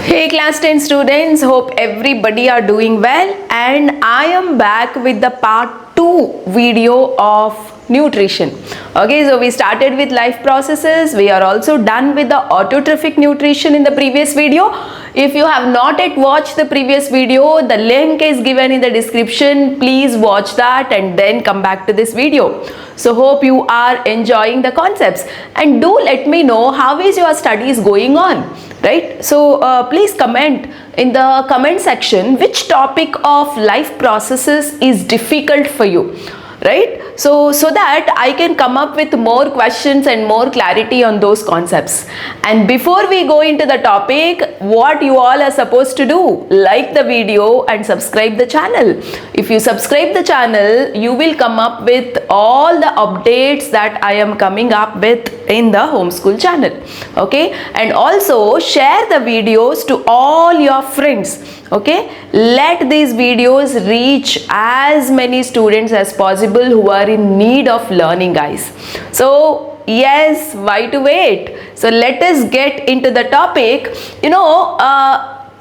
Hey class 10 students, hope everybody are doing well, and I am back with the part 2 video of nutrition. Okay, so we started with life processes. We are also done with the autotrophic nutrition in the previous video. If you have not yet watched the previous video, the link is given in the description. Please watch that and then come back to this video. So hope you are enjoying the concepts, and do let me know how is your studies going on, right? So please comment in the comment section which topic of life processes is difficult for you, right? So that I can come up with more questions and more clarity on those concepts. And before we go into the topic, what you all are supposed to do, like the video and subscribe the channel. If you subscribe the channel, you will come up with all the updates that I am coming up with in the homeschool channel. Okay, and also share the videos to all your friends. Okay, let these videos reach as many students as possible who are in need of learning, guys. So yes, why to wait? So let us get into the topic.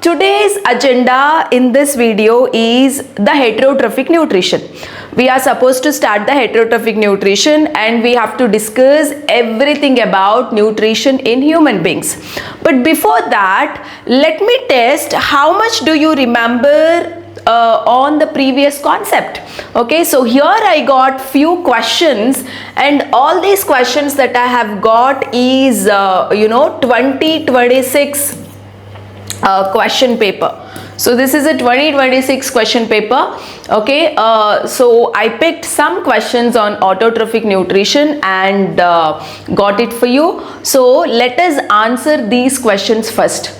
Today's agenda in this video is the heterotrophic nutrition. We are supposed to start the heterotrophic nutrition, and we have to discuss everything about nutrition in human beings. But before that, let me test how much do you remember on the previous concept. Okay, so here I got few questions, and all these questions that I have got is 2026 question paper. So this is a 2026 question paper. Okay, so I picked some questions on autotrophic nutrition and got it for you. So let us answer these questions first.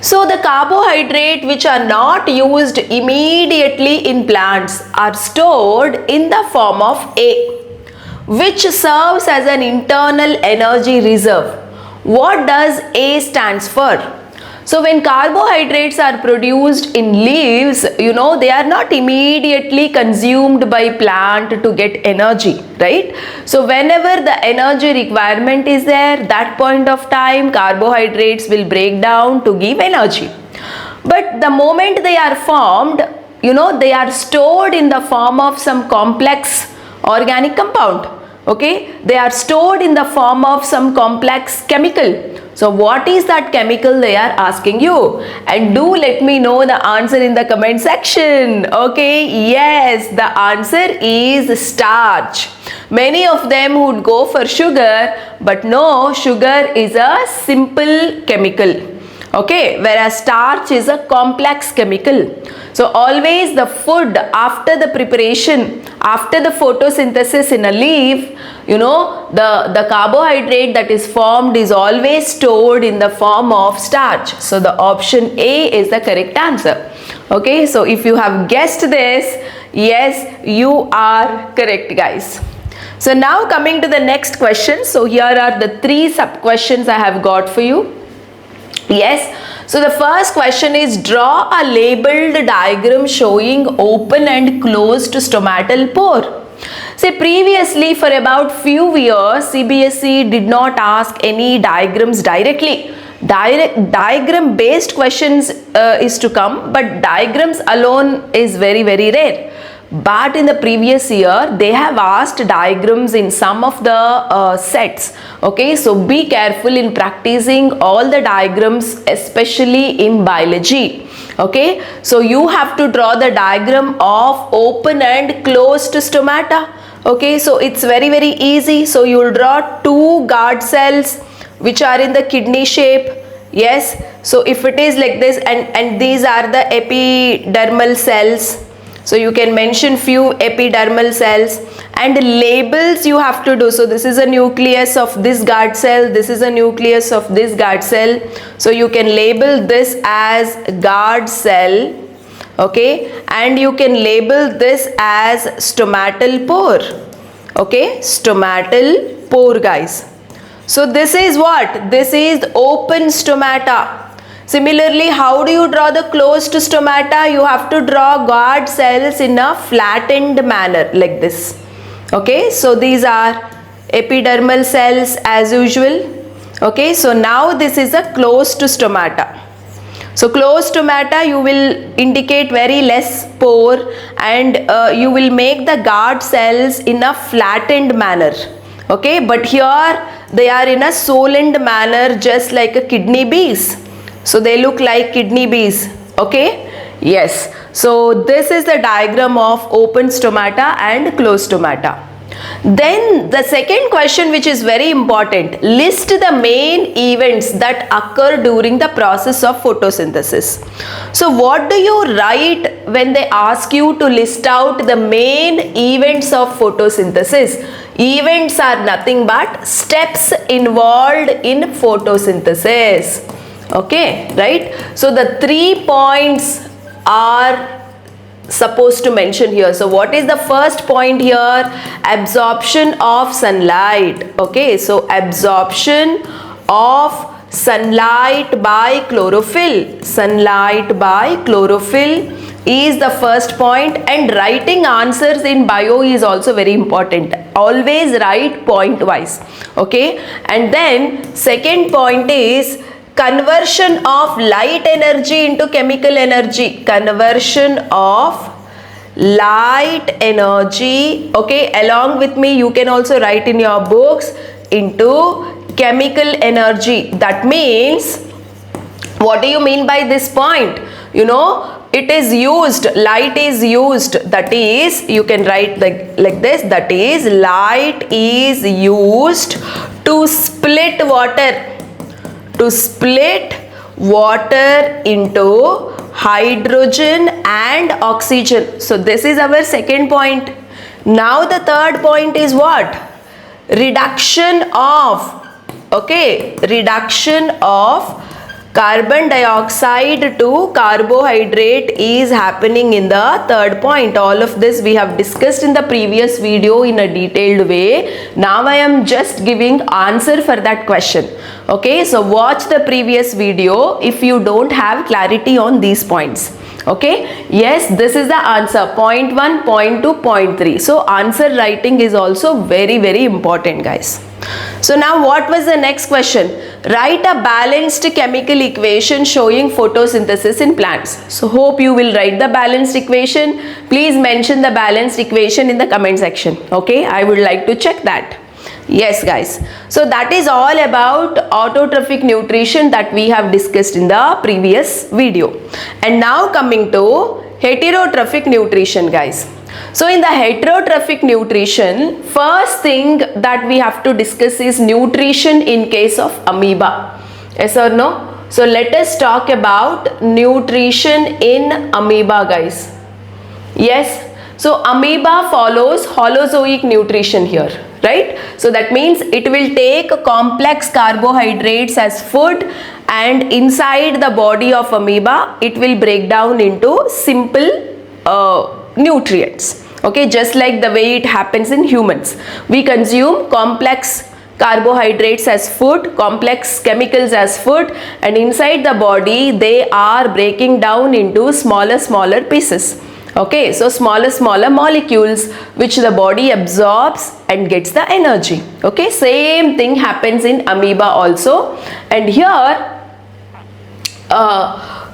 So the carbohydrate which are not used immediately in plants are stored in the form of A, which serves as an internal energy reserve. What does A stands for? So when carbohydrates are produced in leaves, they are not immediately consumed by plant to get energy, right? So whenever the energy requirement is there, that point of time carbohydrates will break down to give energy. But the moment they are formed, they are stored in the form of some complex organic compound. Okay, they are stored in the form of some complex chemical. So what is that chemical, they are asking you, and do let me know the answer in the comment section. Okay, yes, the answer is starch. Many of them would go for sugar, but no, sugar is a simple chemical. Okay, whereas starch is a complex chemical. So always the food after the preparation, after the photosynthesis in a leaf, the carbohydrate that is formed is always stored in the form of starch. So the option A is the correct answer. Okay, so if you have guessed this, yes, you are correct, guys. So now coming to the next question. So here are the 3 sub questions I have got for you. Yes, so the first question is, draw a labeled diagram showing open and closed stomatal pore. See, previously for about few years, CBSE did not ask any diagrams directly. Diagram based questions is to come, but diagrams alone is very, very rare. But in the previous year, they have asked diagrams in some of the sets. Okay, so be careful in practicing all the diagrams, especially in biology. Okay, so you have to draw the diagram of open and closed stomata. Okay, so it's very, very easy. So you will draw 2 guard cells which are in the kidney shape. Yes, so if it is like this, and these are the epidermal cells. So you can mention few epidermal cells, and labels you have to do. So this is a nucleus of this guard cell, this is a nucleus of this guard cell. So you can label this as guard cell. Okay, and you can label this as stomatal pore. Okay, stomatal pore, guys. So this is what? This is open stomata. Similarly, how do you draw the closed stomata? You have to draw guard cells in a flattened manner like this. Okay, so these are epidermal cells as usual. Okay, so now this is a closed stomata. So closed stomata you will indicate very less pore, and you will make the guard cells in a flattened manner. Okay, but here they are in a solened manner, just like a kidney bees. So they look like kidney bees. Okay, yes. So this is the diagram of open stomata and closed stomata. Then the second question, which is very important, list the main events that occur during the process of photosynthesis. So what do you write when they ask you to list out the main events of photosynthesis? Events are nothing but steps involved in photosynthesis. Okay, right? So the 3 points are supposed to mention here. So what is the first point here? Absorption of sunlight. Okay, so absorption of sunlight by chlorophyll. Sunlight by chlorophyll is the first point, and writing answers in bio is also very important. Always write point wise. Okay, and then second point is conversion of light energy into chemical energy. Conversion of light energy, okay, along with me you can also write in your books, into chemical energy. That means, what do you mean by this point? You know, it is used, light is used, that is, you can write like this, that is, light is used to split water. To split water into hydrogen and oxygen. So this is our second point. Now the third point is what? Reduction of, okay, reduction of carbon dioxide to carbohydrate is happening in the third point. All of this we have discussed in the previous video in a detailed way. Now I am just giving answer for that question. Okay, so watch the previous video if you don't have clarity on these points. Okay, yes, this is the answer, point 1, point 2, point 3. So answer writing is also very, very important, guys. So now what was the next question? Write a balanced chemical equation showing photosynthesis in plants. So hope you will write the balanced equation. Please mention the balanced equation in the comment section. Okay, I would like to check that. Yes, guys. So that is all about autotrophic nutrition that we have discussed in the previous video. And now coming to heterotrophic nutrition, guys. So in the heterotrophic nutrition, first thing that we have to discuss is nutrition in case of amoeba. Yes or no? So let us talk about nutrition in amoeba, guys. Yes. So amoeba follows holozoic nutrition here, right? So that means it will take complex carbohydrates as food, and inside the body of amoeba it will break down into simple nutrients. Okay, just like the way it happens in humans. We consume complex carbohydrates as food, complex chemicals as food, and inside the body they are breaking down into smaller pieces. Okay, so smaller molecules which the body absorbs and gets the energy. Okay, same thing happens in amoeba also. And here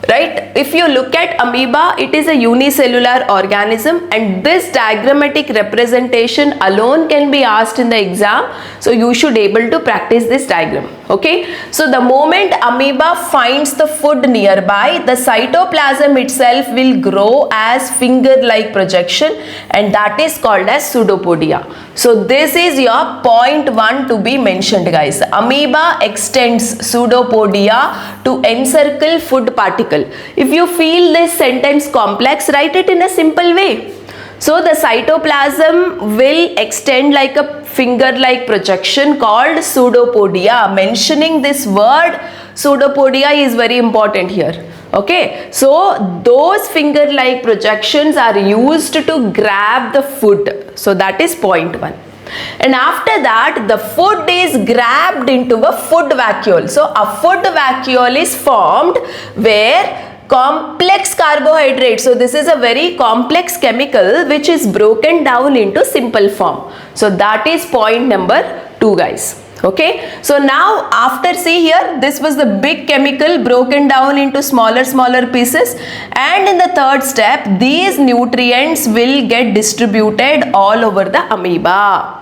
right, if you look at amoeba, it is a unicellular organism, and this diagrammatic representation alone can be asked in the exam. So you should able to practice this diagram. Okay, so the moment amoeba finds the food nearby, the cytoplasm itself will grow as finger-like projection, and that is called as pseudopodia. So this is your point 1 to be mentioned, guys. Amoeba extends pseudopodia to encircle food particle. If you feel this sentence complex, write it in a simple way. So the cytoplasm will extend like a finger-like projection called pseudopodia. Mentioning this word pseudopodia is very important here. Okay, so those finger-like projections are used to grab the food. So that is point 1. And after that, the food is grabbed into a food vacuole. So a food vacuole is formed where complex carbohydrates, so this is a very complex chemical which is broken down into simple form. So that is point number 2, guys. Okay, so now after, see here, this was the big chemical broken down into smaller pieces, and in the third step these nutrients will get distributed all over the amoeba.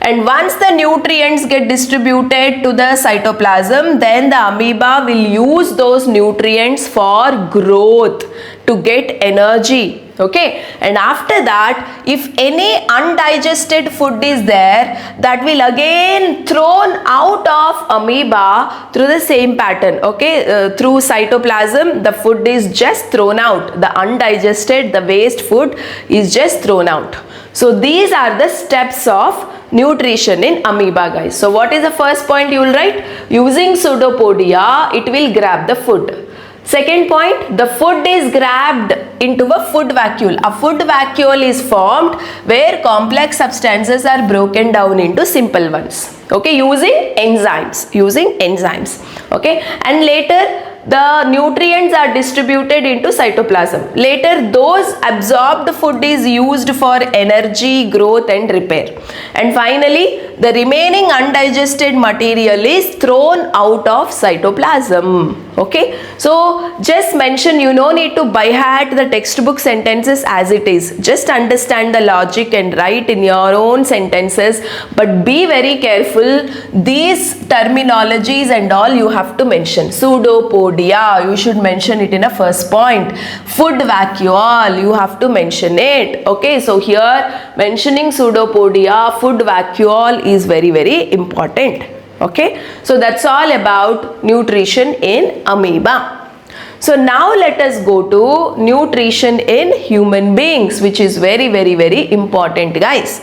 And once the nutrients get distributed to the cytoplasm, then the amoeba will use those nutrients for growth, to get energy. Okay, and after that, if any undigested food is there, that will again thrown out of amoeba through the same pattern. Okay, through cytoplasm the food is just thrown out, the undigested, the waste food is just thrown out. So these are the steps of nutrition in amoeba, guys. So what is the first point you will write? Using pseudopodia, it will grab the food. Second point, the food is grabbed into a food vacuole. A food vacuole is formed where complex substances are broken down into simple ones. Okay, using enzymes. Okay, and later the nutrients are distributed into cytoplasm. Later those absorbed food is used for energy, growth and repair. And finally the remaining undigested material is thrown out of cytoplasm. Okay, so just mention, you no need to by heart the textbook sentences as it is. Just understand the logic and write in your own sentences, but be very careful. These terminologies and all you have to mention. Pseudopodia, you should mention it in a first point. Food vacuole, you have to mention it. Okay, so here mentioning pseudopodia, food vacuole is very important. Okay, so that's all about nutrition in amoeba. So now let us go to nutrition in human beings, which is very important, guys.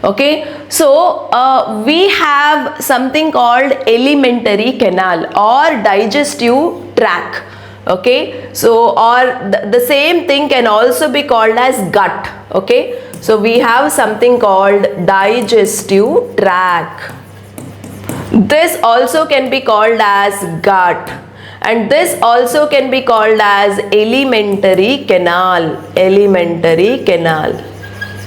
Okay, so we have something called alimentary canal or digestive tract. Okay, so or the same thing can also be called as gut. Okay, so we have something called digestive tract. This also can be called as gut, and this also can be called as alimentary canal.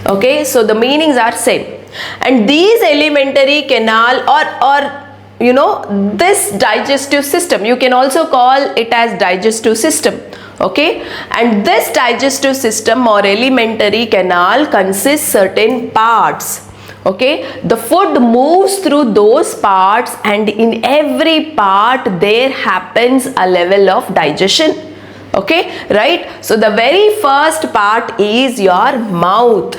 Okay, so the meanings are same. And these alimentary canal or you know, this digestive system, you can also call it as digestive system. Okay, and this digestive system or alimentary canal consists certain parts. Okay, the food moves through those parts, and in every part there happens a level of digestion. Okay, right? So the very first part is your mouth.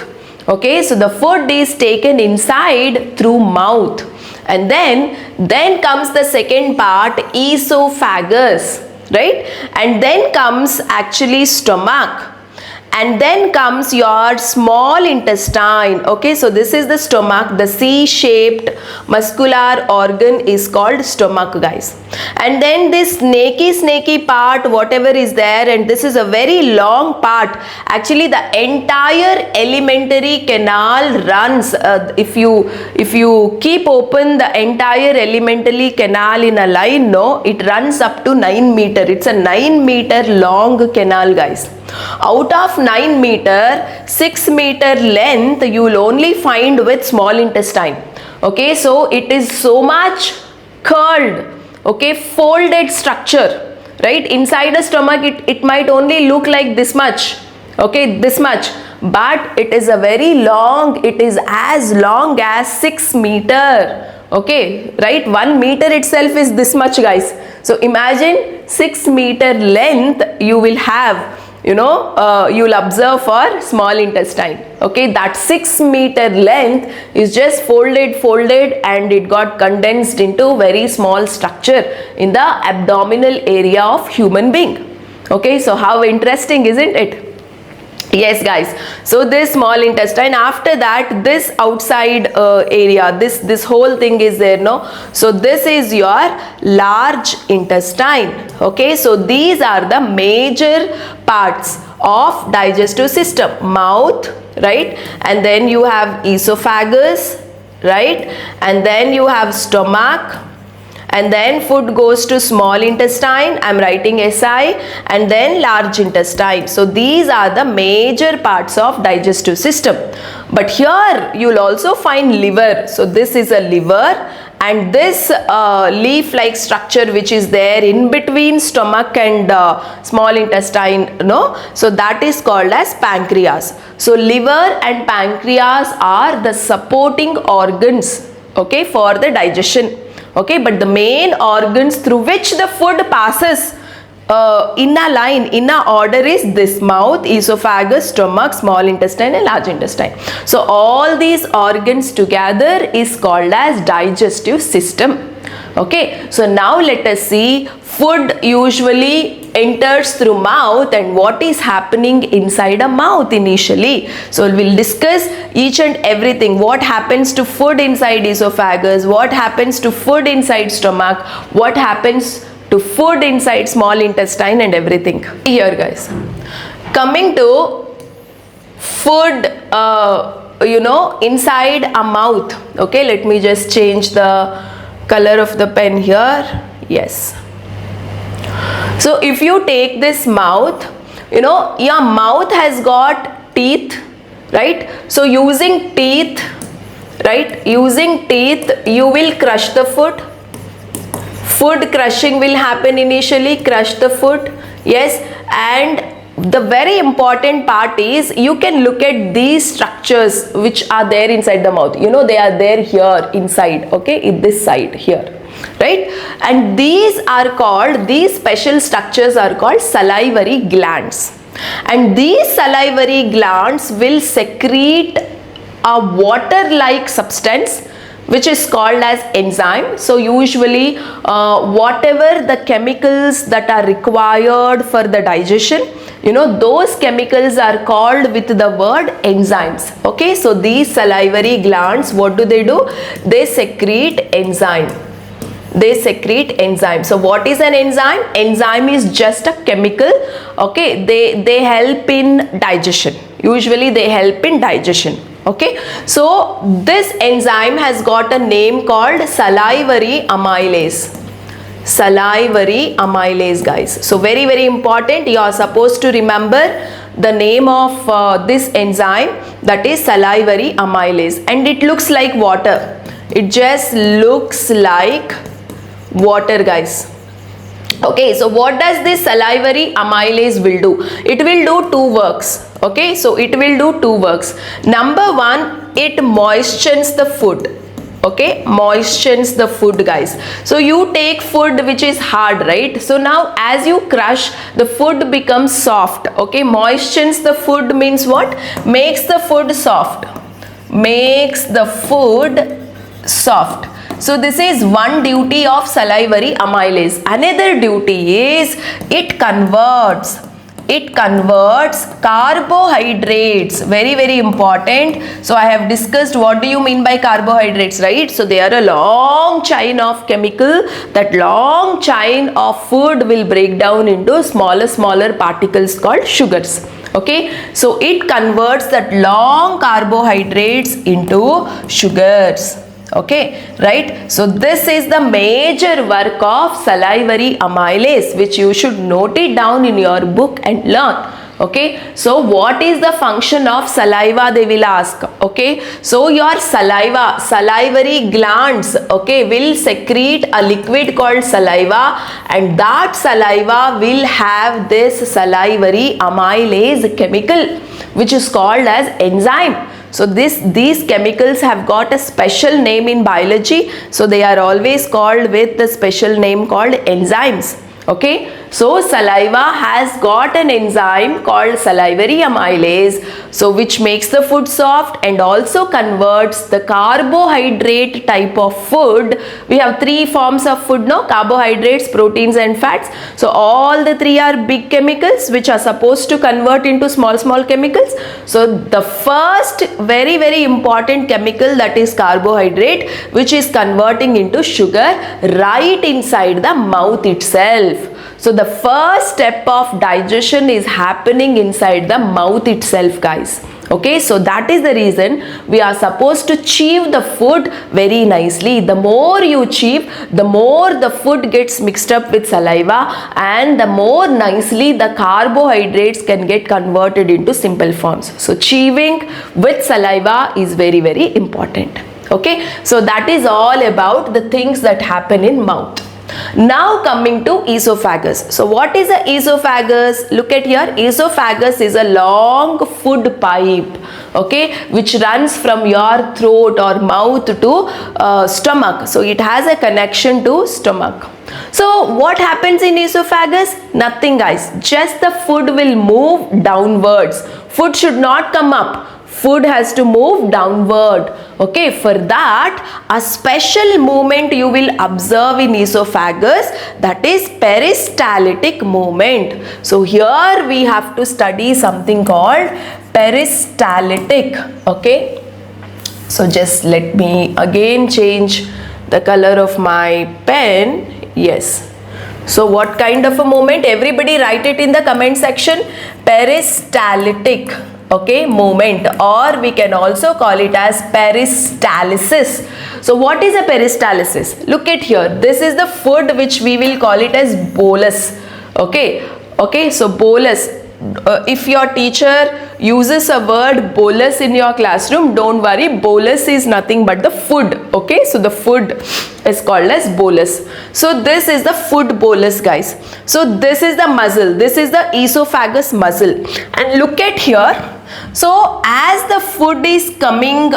Okay, so the food is taken inside through mouth, and then comes the second part, esophagus, right? And then comes actually stomach. And then comes your small intestine. Okay, so this is the stomach. The C-shaped muscular organ is called stomach, guys. And then this snaky part, whatever is there, and this is a very long part. Actually the entire alimentary canal runs, if you keep open the entire alimentary canal in a line, no, it runs up to 9 meter. It's a 9 meter long canal, guys. Out of 9 meter, 6 meter length you will only find with small intestine. Okay, so it is so much curled, okay, folded structure, right? Inside the stomach it might only look like this much, okay, this much, but it is a very long, it is as long as 6 meter. Okay, right? 1 meter itself is this much, guys. So imagine 6 meter length you will have, you know, you will observe for small intestine. Okay, that 6 meter length is just folded and it got condensed into very small structure in the abdominal area of human being. Okay, so how interesting, isn't it? Yes, guys, so this small intestine, after that this outside area, this whole thing is there, no? So this is your large intestine. Okay, so these are the major parts of digestive system. Mouth, right? And then you have esophagus, right? And then you have stomach, and then food goes to small intestine, I'm writing SI, and then large intestine. So these are the major parts of digestive system. But here you will also find liver. So this is a liver, and this leaf like structure which is there in between stomach and small intestine, so that is called as pancreas. So liver and pancreas are the supporting organs, okay, for the digestion, okay, but the main organs through which the food passes in a order is this: mouth, esophagus, stomach, small intestine and large intestine. So all these organs together is called as digestive system. Okay, so now let us see food usually enters through mouth and what is happening inside a mouth initially. So we'll discuss each and everything. What happens to food inside esophagus, what happens to food inside stomach, what happens to food inside small intestine and everything. Here guys, coming to food inside a mouth. Okay, let me just change the color of the pen here. Yes, so if you take this mouth, your mouth has got teeth, right? So using teeth, you will crush the food. Food crushing will happen initially, crush the food. Yes, and the very important part is you can look at these structures which are there inside the mouth. They are there here inside, okay, in this side here, right? And these special structures are called salivary glands. And these salivary glands will secrete a water-like substance which is called as enzyme. So usually whatever the chemicals that are required for the digestion, those chemicals are called with the word enzymes. Okay, so these salivary glands, what do? They secrete enzyme. So what is an enzyme? Enzyme is just a chemical. Okay, they help in digestion. Usually they help in digestion. Okay, so this enzyme has got a name called salivary amylase. Salivary amylase, guys. So very, very important. You are supposed to remember the name of this enzyme, that is salivary amylase, and it looks like water. It just looks like water, guys. Okay, so what does this salivary amylase will do? It will do two works. Okay, so it will do two works. Number one, it moistens the food. Okay, moistens the food, guys. So you take food which is hard, right? So now as you crush, the food becomes soft. Okay, moistens the food means what? Makes the food soft. Makes the food soft. So this is one duty of salivary amylase. Another duty is it converts carbohydrates. Very, very important. So I have discussed what do you mean by carbohydrates, right? So they are a long chain of chemical. That long chain of food will break down into smaller particles called sugars. Okay, so it converts that long carbohydrates into sugars. Okay, right? So this is the major work of salivary amylase, which you should note it down in your book and learn. Okay, so what is the function of saliva, they will ask. Okay, so your salivary glands, okay, will secrete a liquid called saliva, and that saliva will have this salivary amylase chemical which is called as enzyme. So these chemicals have got a special name in biology. So they are always called with the special name called enzymes. Okay, so saliva has got an enzyme called salivary amylase, so which makes the food soft and also converts the carbohydrate type of food. We have three forms of food, no? Carbohydrates, proteins and fats. So all the three are big chemicals which are supposed to convert into small chemicals. So the first very, very important chemical, that is carbohydrate, which is converting into sugar right inside the mouth itself. So the first step of digestion is happening inside the mouth itself, guys. Okay, so that is the reason we are supposed to chew the food very nicely. The more you chew, the more the food gets mixed up with saliva, and the more nicely the carbohydrates can get converted into simple forms. So chewing with saliva is very, very important. Okay, so that is all about the things that happen in mouth. Now coming to esophagus. So what is the esophagus? Look at here. Esophagus is a long food pipe, okay, which runs from your throat or mouth to stomach. So it has a connection to stomach. So what happens in esophagus? Nothing, guys. Just the food will move downwards. Food should not come up. Food has to move downward. Okay, for that a special movement you will observe in esophagus, that is peristaltic movement. So here we have to study something called peristaltic. Okay, so just let me again change the color of my pen. Yes. So what kind of a movement? Everybody write it in the comment section. Peristaltic, okay, movement, or we can also call it as peristalsis. So what is a peristalsis? Look at here. This is the food which we will call it as bolus. Okay, so bolus. If your teacher uses a word bolus in your classroom, don't worry, bolus is nothing but the food. Okay, so the food is called as bolus. So this is the food bolus, guys. So this is the muscle, this is the esophagus muscle, and look at here. So as the food is coming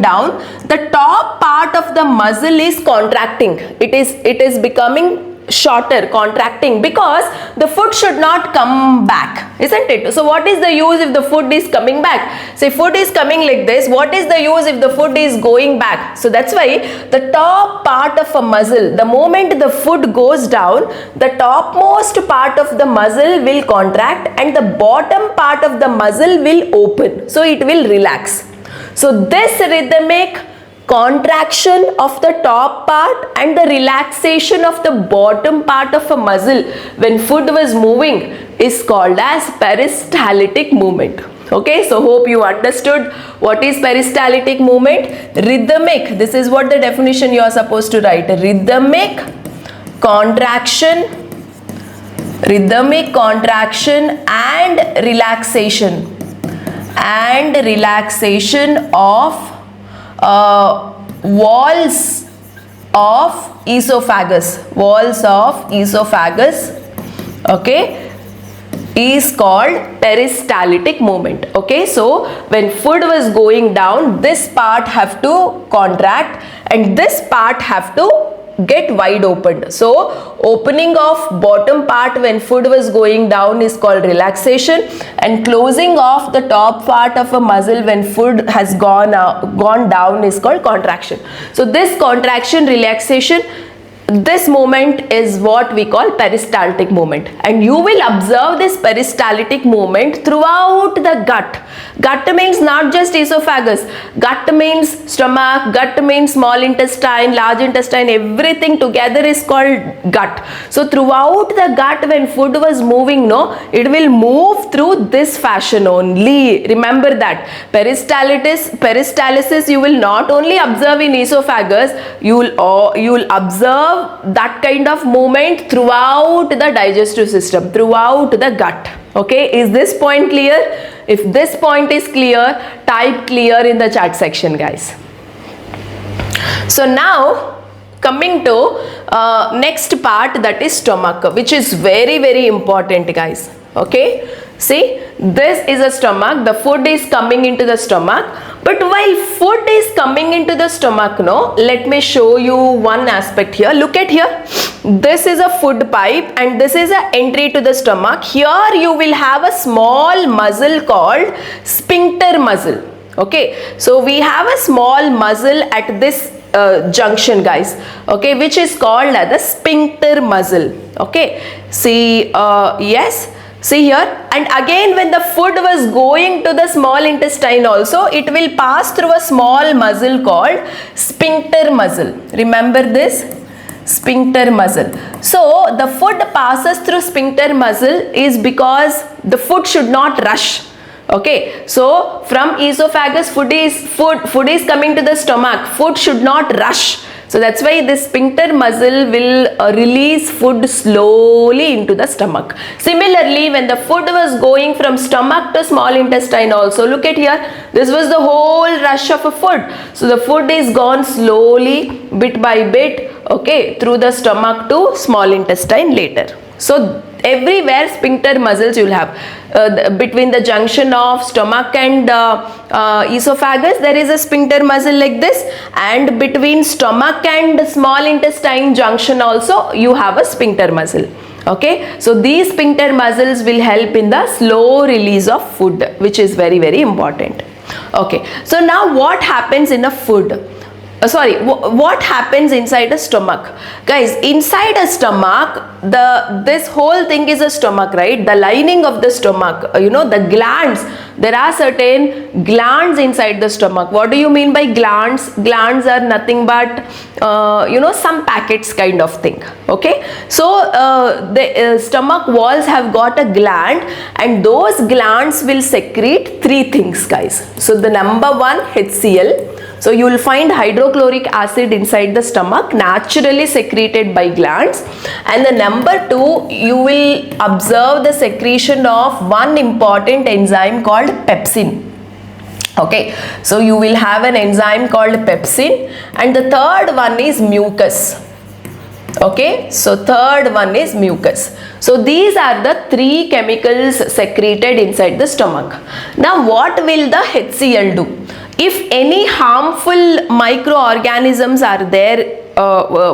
down, the top part of the muscle is contracting. It is becoming shorter, contracting, because the food should not come back, isn't it? So what is the use if the food is coming back? Say food is coming like this, what is the use if the food is going back? So that's why the top part of a muscle, the moment the food goes down, the topmost part of the muscle will contract and the bottom part of the muscle will open, so it will relax. So this rhythmic contraction of the top part and the relaxation of the bottom part of a muscle when food was moving is called as peristaltic movement. Okay, so hope you understood what is peristaltic movement. Rhythmic, this is what the definition you are supposed to write. Rhythmic contraction and relaxation of walls of esophagus, okay, is called peristaltic movement. Okay, so when food was going down, this part have to contract and this part have to get wide opened. So opening of bottom part when food was going down is called relaxation, and closing of the top part of a muscle when food has gone down is called contraction. So this contraction, relaxation, this movement is what we call peristaltic movement, and you will observe this peristaltic movement throughout the gut. Gut means not just esophagus, gut means stomach, gut means small intestine, large intestine, everything together is called gut. So throughout the gut when food was moving, it will move through this fashion only. Remember that. Peristalsis you will not only observe in esophagus, you will observe that kind of movement throughout the digestive system, throughout the gut. Okay, is this point clear? If this point is clear, type clear in the chat section, guys. So now coming to next part, that is stomach, which is very, very important, guys. Okay, see, this is a stomach, the food is coming into the stomach, but while food is coming into the stomach, let me show you one aspect here. Look at here, this is a food pipe and this is an entry to the stomach. Here you will have a small muscle called sphincter muscle. Okay, so we have a small muscle at this junction, guys, okay, which is called as the sphincter muscle. Okay, see, yes, see here, and again when the food was going to the small intestine also, it will pass through a small muscle called sphincter muscle. Remember this, sphincter muscle. So the food passes through sphincter muscle is because the food should not rush. Okay, so from esophagus food is coming to the stomach, food should not rush. So that's why this sphincter muscle will release food slowly into the stomach. Similarly, when the food was going from stomach to small intestine also, look at here, this was the whole rush of a food. So the food is gone slowly, bit by bit, okay, through the stomach to small intestine later. So everywhere sphincter muscles you will have. Between the junction of stomach and esophagus, there is a sphincter muscle like this, and between stomach and small intestine junction also you have a sphincter muscle. Okay, so these sphincter muscles will help in the slow release of food, which is very, very important. Okay, so now what happens in a food? What happens inside a stomach? Guys, inside a stomach, this whole thing is a stomach, right? The lining of the stomach, the glands. There are certain glands inside the stomach. What do you mean by glands? Glands are nothing but, some packets kind of thing. Okay, so the stomach walls have got a gland, and those glands will secrete three things, guys. So the number one, HCl. So you will find hydrochloric acid inside the stomach, naturally secreted by glands. And the number two, you will observe the secretion of one important enzyme called pepsin. Okay, so you will have an enzyme called pepsin, and the third one is mucus. Okay, so third one is mucus. So these are the three chemicals secreted inside the stomach. Now what will the HCl do? If any harmful microorganisms are there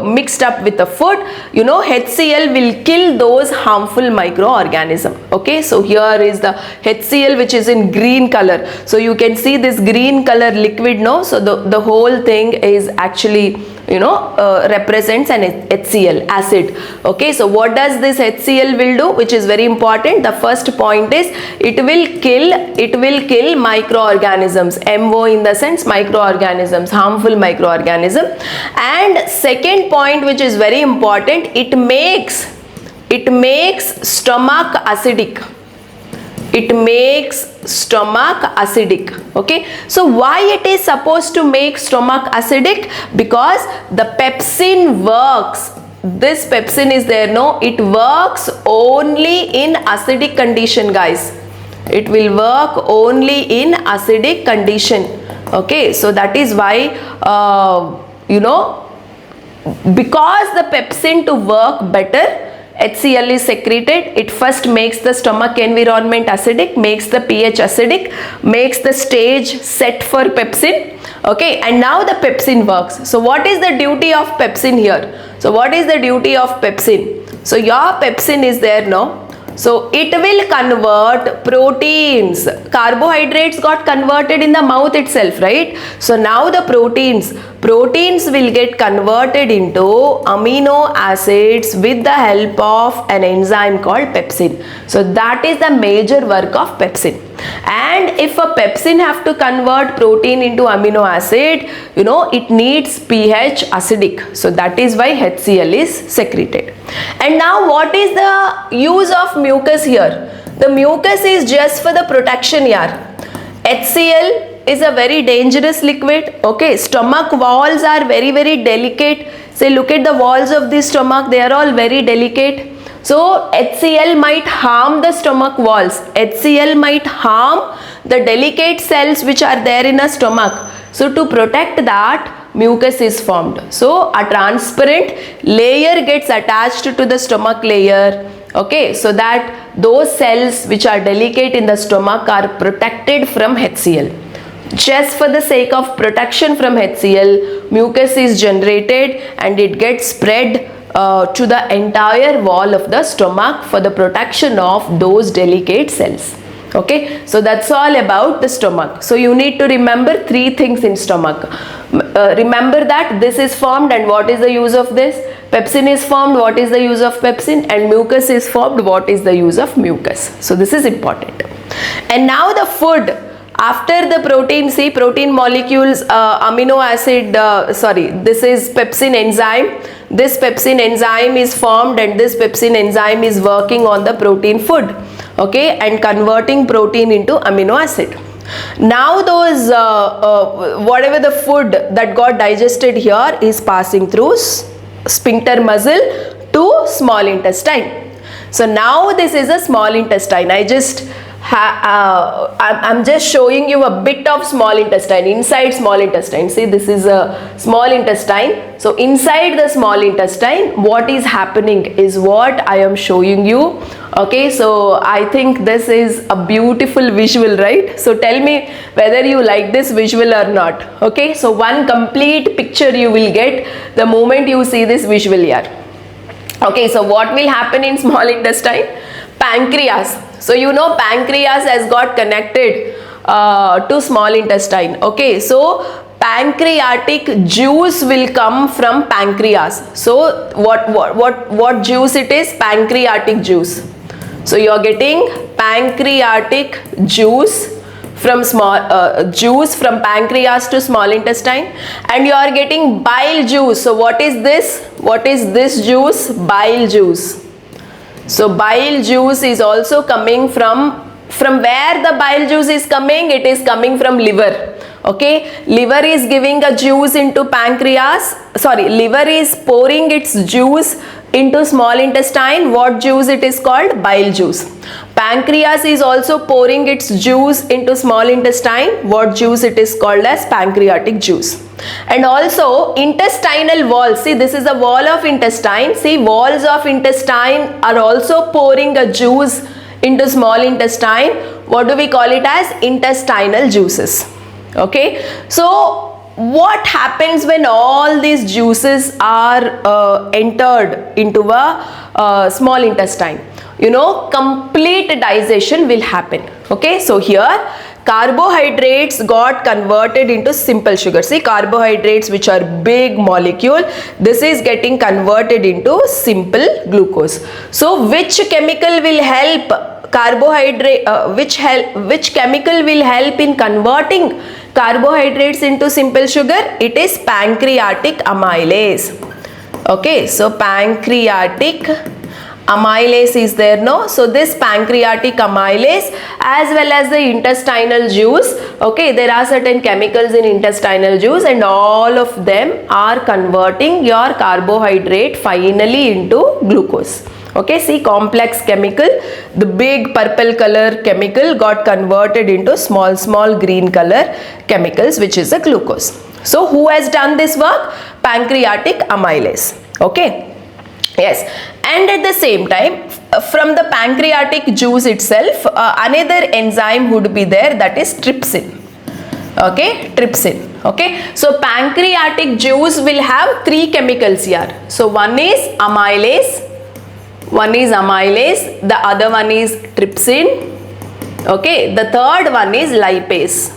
mixed up with the food, HCl will kill those harmful microorganisms. Okay, so here is the HCl, which is in green color. So you can see this green color liquid, no? So the whole thing is actually represents an HCl acid. Okay, so what does this HCl will do, which is very important? The first point is it will kill microorganisms. MO in the sense microorganisms, harmful microorganism. And second point, which is very important, it makes stomach acidic. It makes stomach acidic. Okay, so why it is supposed to make stomach acidic? Because the pepsin works. This pepsin is there, no? It works only in acidic condition, guys. It will work only in acidic condition. Okay, so that is why because the pepsin to work better, HCl is secreted. It first makes the stomach environment acidic, makes the pH acidic, makes the stage set for pepsin. Okay, and now the pepsin works. So what is the duty of pepsin here? So what is the duty of pepsin? So your pepsin is there, no? So it will convert proteins. Carbohydrates got converted in the mouth itself, right? So now the proteins will get converted into amino acids with the help of an enzyme called pepsin. So that is the major work of pepsin. And if a pepsin have to convert protein into amino acid, it needs pH acidic. So that is why HCl is secreted. And now what is the use of mucus here? The mucus is just for the protection here. HCl is a very dangerous liquid. Okay, stomach walls are very, very delicate. Say, look at the walls of the stomach, they are all very delicate. So HCl might harm the stomach walls. HCl might harm the delicate cells which are there in a stomach. So to protect that, mucus is formed. So a transparent layer gets attached to the stomach layer. Okay, so that those cells which are delicate in the stomach are protected from HCl. Just for the sake of protection from HCl, mucus is generated and it gets spread to the entire wall of the stomach for the protection of those delicate cells. Okay, so that's all about the stomach. So you need to remember three things in stomach. Remember that this is formed, and what is the use of this? Pepsin is formed, what is the use of pepsin? And mucus is formed, what is the use of mucus? So this is important. And now the food. After the protein, see protein molecules, amino acid, this is pepsin enzyme. This pepsin enzyme is formed and this pepsin enzyme is working on the protein food. Okay, and converting protein into amino acid. Now those whatever the food that got digested here is passing through sphincter muscle to small intestine. So now this is a small intestine. I'm just showing you a bit of small intestine, inside small intestine. See, this is a small intestine. So inside the small intestine, what is happening is what I am showing you. Okay, so I think this is a beautiful visual, right? So tell me whether you like this visual or not. Okay, so one complete picture you will get the moment you see this visual here. Okay, so what will happen in small intestine? Pancreas. So you know pancreas has got connected to small intestine. Okay, so pancreatic juice will come from pancreas. So what juice it is? Pancreatic juice. So you are getting pancreatic juice from juice from pancreas to small intestine, and you are getting bile juice. So what is this? What is this juice? Bile juice. So bile juice is also coming from where the bile juice is coming? It is coming from liver. Okay, liver is giving a juice into pancreas. Sorry, liver is pouring its juice into small intestine. What juice it is called? Bile juice. Pancreas is also pouring its juice into small intestine. What juice it is called as? Pancreatic juice. And also intestinal walls. See, this is a wall of intestine. See, walls of intestine are also pouring a juice into small intestine. What do we call it as? Intestinal juices. Okay, so what happens when all these juices are entered into a small intestine? You know, complete digestion will happen. Okay, so here carbohydrates got converted into simple sugar. See, carbohydrates, which are big molecule, this is getting converted into simple glucose. So which chemical will help carbohydrate, which chemical will help in converting carbohydrates into simple sugar? It is pancreatic amylase. Okay, so pancreatic amylase is there, no? So this pancreatic amylase as well as the intestinal juice, okay, there are certain chemicals in intestinal juice, and all of them are converting your carbohydrate finally into glucose. Okay, see, complex chemical, the big purple color chemical got converted into small green color chemicals, which is the glucose. So who has done this work? Pancreatic amylase. Okay, yes. And at the same time, from the pancreatic juice itself, another enzyme would be there, that is trypsin. Okay, trypsin. Okay, so pancreatic juice will have three chemicals here. So one is amylase, the other one is trypsin. Okay, the third one is lipase.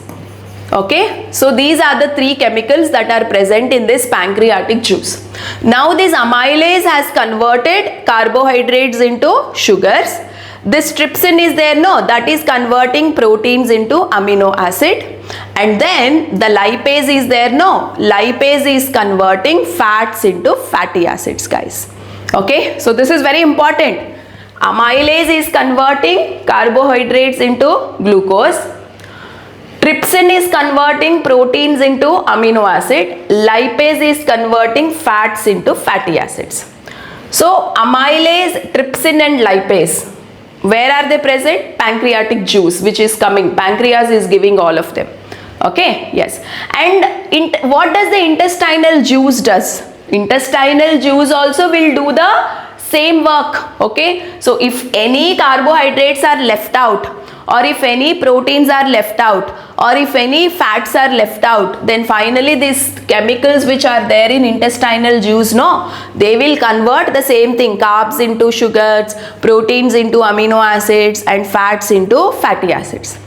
Okay, so these are the three chemicals that are present in this pancreatic juice. Now this amylase has converted carbohydrates into sugars. This trypsin is there, no, that is converting proteins into amino acid. And then the lipase is there, no, lipase is converting fats into fatty acids, guys. Okay, so this is very important. Amylase is converting carbohydrates into glucose. Trypsin is converting proteins into amino acid. Lipase is converting fats into fatty acids. So amylase, trypsin and lipase, where are they present? Pancreatic juice, which is coming. Pancreas is giving all of them. Okay, yes. And what does the intestinal juice does? Intestinal juice also will do the same work. Okay, so if any carbohydrates are left out, or if any proteins are left out, or if any fats are left out, then finally these chemicals which are there in intestinal juice, no, they will convert the same thing, carbs into sugars, proteins into amino acids, and fats into fatty acids.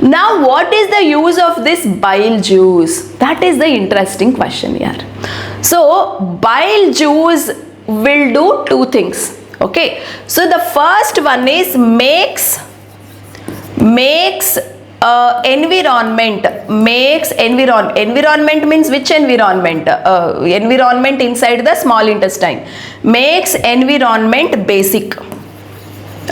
Now what is the use of this bile juice? That is the interesting question here. So bile juice will do two things. Okay, so the first one is makes environment means which environment? Environment inside the small intestine. Makes environment basic.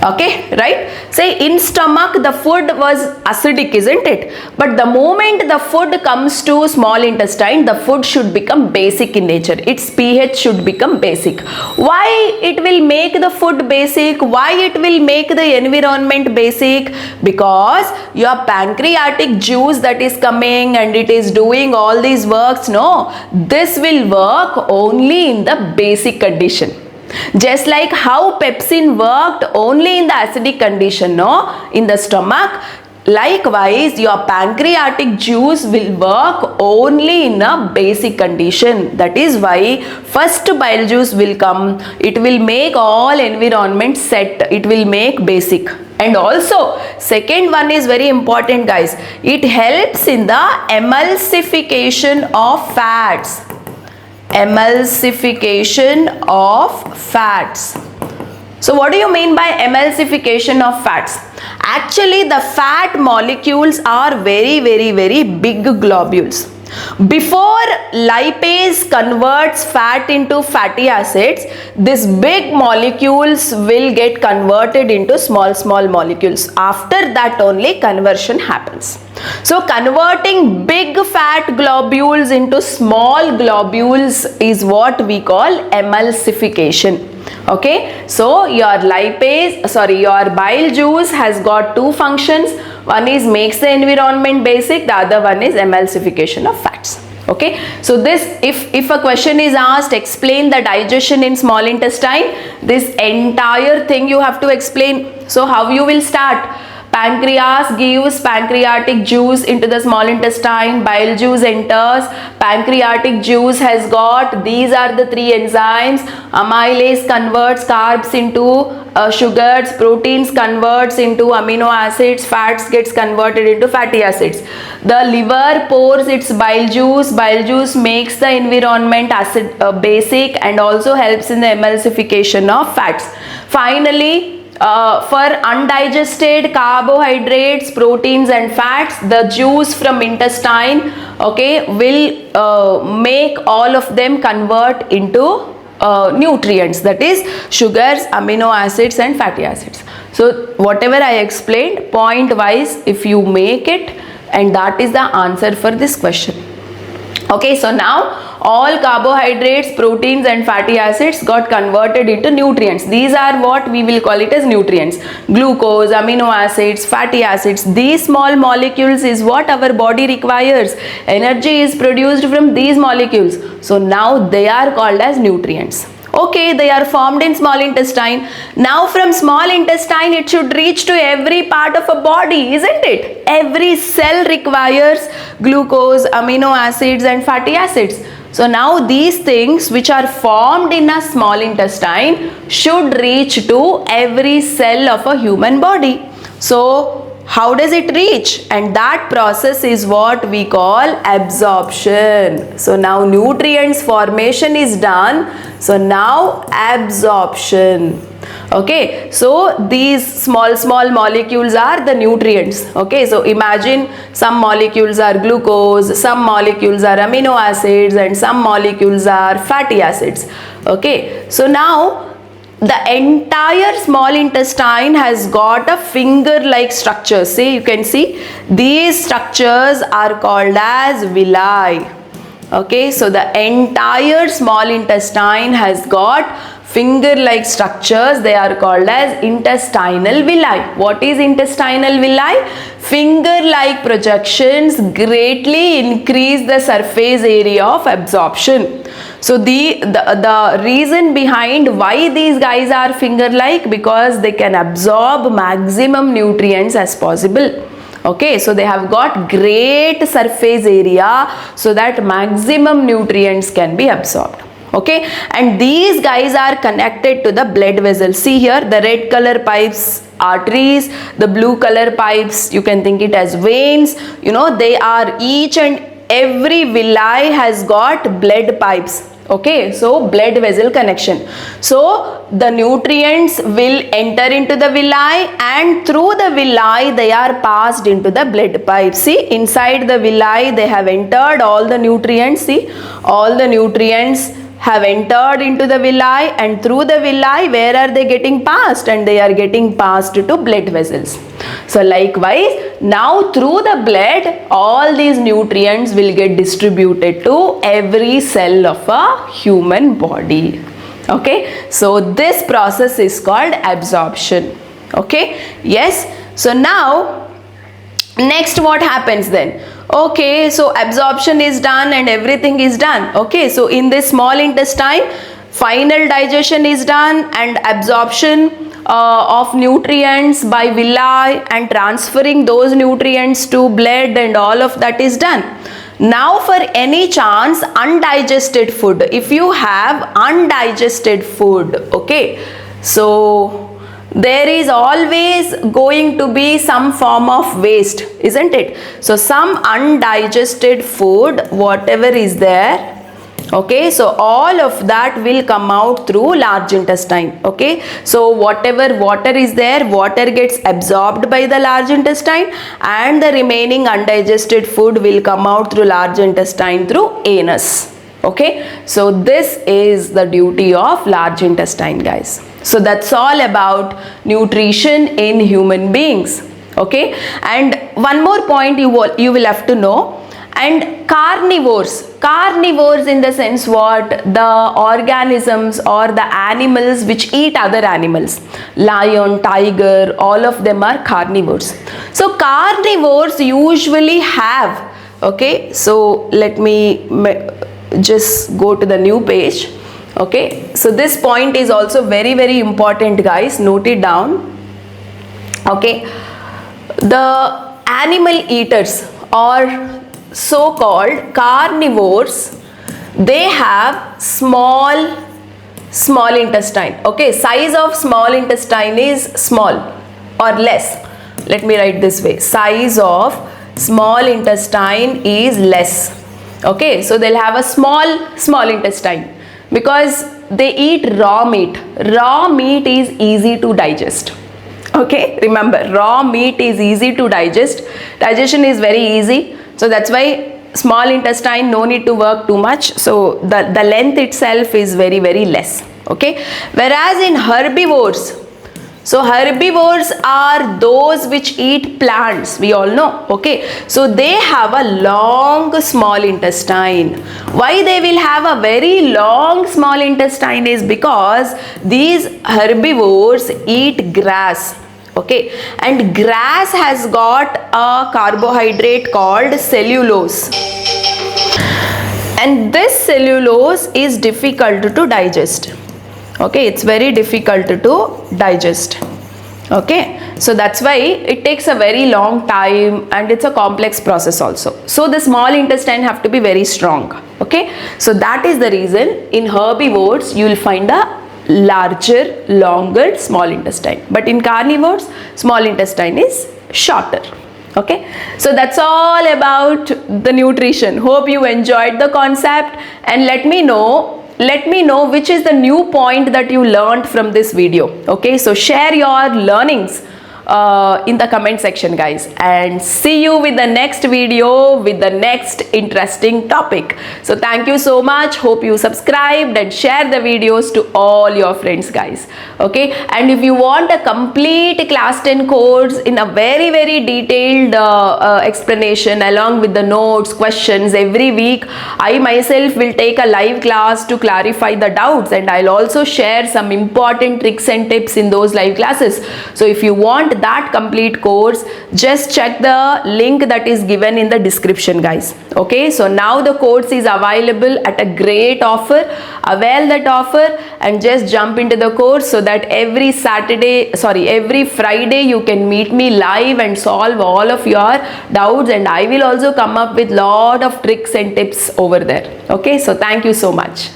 Okay, right? Say in stomach the food was acidic, isn't it? But the moment the food comes to small intestine, the food should become basic in nature. Its pH should become basic. Why it will make the food basic? Why it will make the environment basic? Because your pancreatic juice that is coming and it is doing all these works, no, this will work only in the basic condition. Just like how pepsin worked only in the acidic condition, no, in the stomach, likewise your pancreatic juice will work only in a basic condition. That is why first bile juice will come, it will make all environment set, it will make basic. And also second one is very important, guys, it helps in the emulsification of fats. Emulsification of fats. So what do you mean by emulsification of fats? Actually the fat molecules are very big globules. Before lipase converts fat into fatty acids, these big molecules will get converted into small molecules. After that only conversion happens. So converting big fat globules into small globules is what we call emulsification. Okay, so your bile juice has got two functions. One is makes the environment basic, the other one is emulsification of fats. Okay, so this, if a question is asked, explain the digestion in small intestine, this entire thing you have to explain. So how you will start? Pancreas gives pancreatic juice into the small intestine, bile juice enters, pancreatic juice has got, these are the three enzymes, amylase converts carbs into sugars, proteins converts into amino acids, fats gets converted into fatty acids. The liver pours its bile juice makes the environment basic and also helps in the emulsification of fats. Finally, for undigested carbohydrates, proteins and fats, the juice from intestine, okay, will make all of them convert into nutrients, that is sugars, amino acids and fatty acids. So whatever I explained, point wise if you make it, and that is the answer for this question. Okay, so now all carbohydrates, proteins and fatty acids got converted into nutrients. These are what we will call it as nutrients. Glucose, amino acids, fatty acids, these small molecules is what our body requires. Energy is produced from these molecules. So now they are called as nutrients. Okay, they are formed in small intestine. Now from small intestine it should reach to every part of a body, isn't it? Every cell requires glucose, amino acids and fatty acids. So now these things which are formed in a small intestine should reach to every cell of a human body. So how does it reach? And that process is what we call absorption. So now nutrients formation is done. So now absorption. Okay, so these small molecules are the nutrients. Okay, so imagine some molecules are glucose, some molecules are amino acids and some molecules are fatty acids. Okay, so now the entire small intestine has got a finger-like structure. See, you can see these structures are called as villi. Okay, so the entire small intestine has got finger-like structures. They are called as intestinal villi. What is intestinal villi? Finger-like projections greatly increase the surface area of absorption. So the reason behind why these guys are finger-like, because they can absorb maximum nutrients as possible. Okay, so they have got great surface area so that maximum nutrients can be absorbed. Okay, and these guys are connected to the blood vessels. See here, the red color pipes, arteries, the blue color pipes, you can think it as veins. You know, they are each and every villi has got blood pipes. Okay, so blood vessel connection. So the nutrients will enter into the villi and through the villi they are passed into the blood pipe. See, inside the villi they have entered all the nutrients. See, all the nutrients have entered into the villi, and through the villi, where are they getting passed? And they are getting passed to blood vessels. So likewise, now through the blood, all these nutrients will get distributed to every cell of a human body. Okay, so this process is called absorption. Okay, yes. So now, next what happens then? Okay, so absorption is done and everything is done. Okay, so in this small intestine, final digestion is done and absorption of nutrients by villi and transferring those nutrients to blood and all of that is done. Now for any chance undigested food, if you have undigested food, okay, so there is always going to be some form of waste, isn't it? So some undigested food, whatever is there, okay, so all of that will come out through large intestine. Okay, so whatever water is there, water gets absorbed by the large intestine, and the remaining undigested food will come out through large intestine through anus. Okay, so this is the duty of large intestine, guys. So that's all about nutrition in human beings. Okay, and one more point you will have to know. And carnivores in the sense what? The organisms or the animals which eat other animals, lion, tiger, all of them are carnivores. So carnivores usually have, okay, so let me just go to the new page. Okay, so this point is also very, very important, guys. Note it down. Okay, the animal eaters or so-called carnivores, they have small intestine. Okay, size of small intestine is small or less. Let me write this way. Size of small intestine is less. Okay, so they'll have a small intestine because they eat raw meat. Raw meat is easy to digest. Okay, remember, raw meat is easy to digest. Digestion is very easy. So that's why small intestine, no need to work too much. So the length itself is very, very less. Okay, whereas in herbivores, so herbivores are those which eat plants, we all know. Okay, so they have a long small intestine. Why they will have a very long small intestine is because these herbivores eat grass. Okay, and grass has got a carbohydrate called cellulose, and this cellulose is difficult to digest. Okay, it's very difficult to digest. Okay, so that's why it takes a very long time and it's a complex process also. So the small intestine have to be very strong. Okay, so that is the reason in herbivores you will find a larger, longer small intestine, but in carnivores small intestine is shorter. Okay, so that's all about the nutrition. Hope you enjoyed the concept, and let me know which is the new point that you learned from this video. Okay, so share your learnings in the comment section, guys, and see you with the next video with the next interesting topic. So thank you so much. Hope you subscribed and share the videos to all your friends, guys. Okay, and if you want a complete class 10 course in a very, very detailed explanation along with the notes, questions every week, I myself will take a live class to clarify the doubts, and I'll also share some important tricks and tips in those live classes. So if you want that complete course, just check the link that is given in the description, guys. Okay, so now the course is available at a great offer. Avail that offer and just jump into the course, so that every Friday you can meet me live and solve all of your doubts, and I will also come up with lot of tricks and tips over there. Okay, so thank you so much.